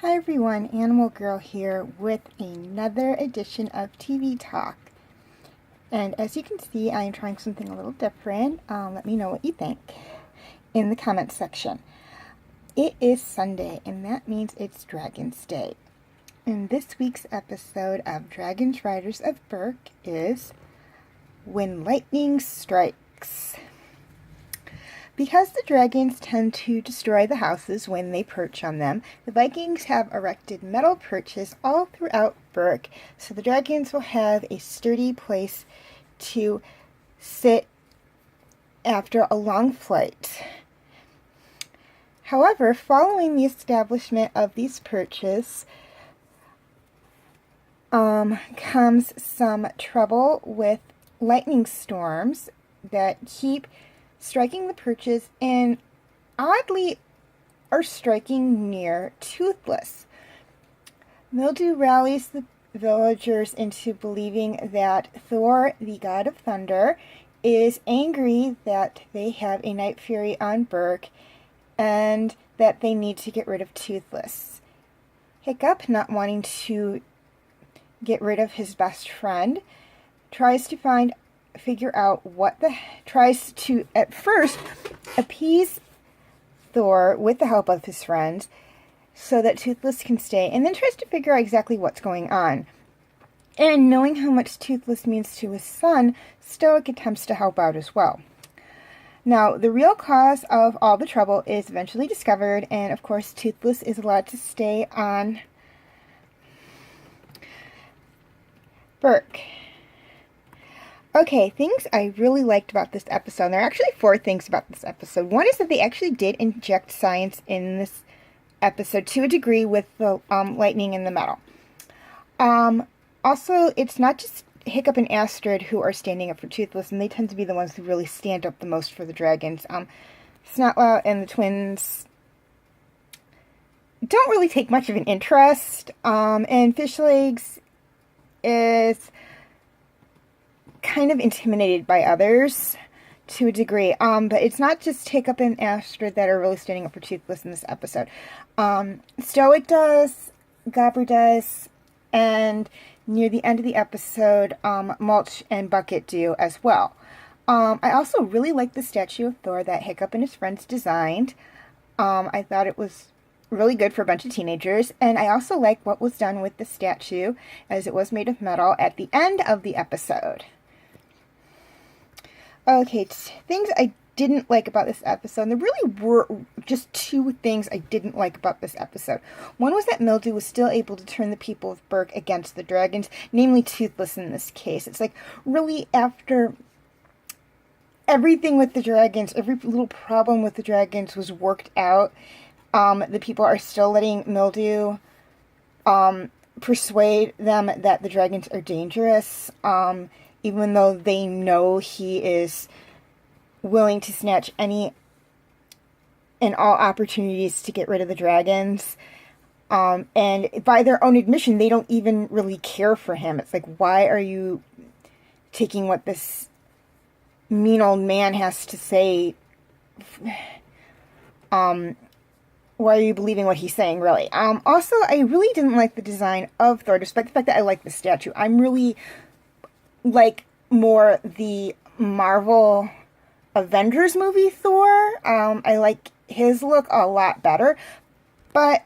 Hi everyone, Animal Girl here with another edition of TV Talk. And as you can see, I am trying something a little different. Let me know what you think in the comments section. It is Sunday, and that means it's Dragon's Day. And this week's episode of Dragons Riders of Berk is When Lightning Strikes. Because the dragons tend to destroy the houses when they perch on them, the Vikings have erected metal perches all throughout Berk, so the dragons will have a sturdy place to sit after a long flight. However, following the establishment of these perches, comes some trouble with lightning storms that keep striking the perches and oddly are striking near Toothless. Mildew rallies the villagers into believing that Thor, the god of thunder, is angry that they have a night fury on Berk and that they need to get rid of Toothless. Hiccup, not wanting to get rid of his best friend, tries to at first appease Thor with the help of his friends so that Toothless can stay, and then tries to figure out exactly what's going on. And knowing how much Toothless means to his son, Stoic attempts to help out as well. Now, the real cause of all the trouble is eventually discovered, and of course Toothless is allowed to stay on Berk. Okay, things I really liked about this episode. There are actually 4 things about this episode. One is that they actually did inject science in this episode to a degree with the lightning and the metal. Also, it's not just Hiccup and Astrid who are standing up for Toothless, and they tend to be the ones who really stand up the most for the dragons. Snotlout and the twins don't really take much of an interest, and Fishlegs is kind of intimidated by others to a degree. But it's not just Hiccup and Astrid that are really standing up for Toothless in this episode. Stoic does, Gobber does, and near the end of the episode, Mulch and Bucket do as well. I also really like the statue of Thor that Hiccup and his friends designed. I thought it was really good for a bunch of teenagers, and I also like what was done with the statue, as it was made of metal, at the end of the episode. Okay, things I didn't like about this episode. And there really were just 2 things I didn't like about this episode. One was that Mildew was still able to turn the people of Berk against the dragons, namely Toothless in this case. It's like, really, after everything with the dragons, every little problem with the dragons was worked out, the people are still letting Mildew persuade them that the dragons are dangerous, even though they know he is willing to snatch any and all opportunities to get rid of the dragons. And by their own admission, they don't even really care for him. It's like, why are you taking what this mean old man has to say? Why are you believing what he's saying, really? Also, I really didn't like the design of Thor, despite the fact that I like the statue. I'm really like more the Marvel Avengers movie Thor. I like his look a lot better, but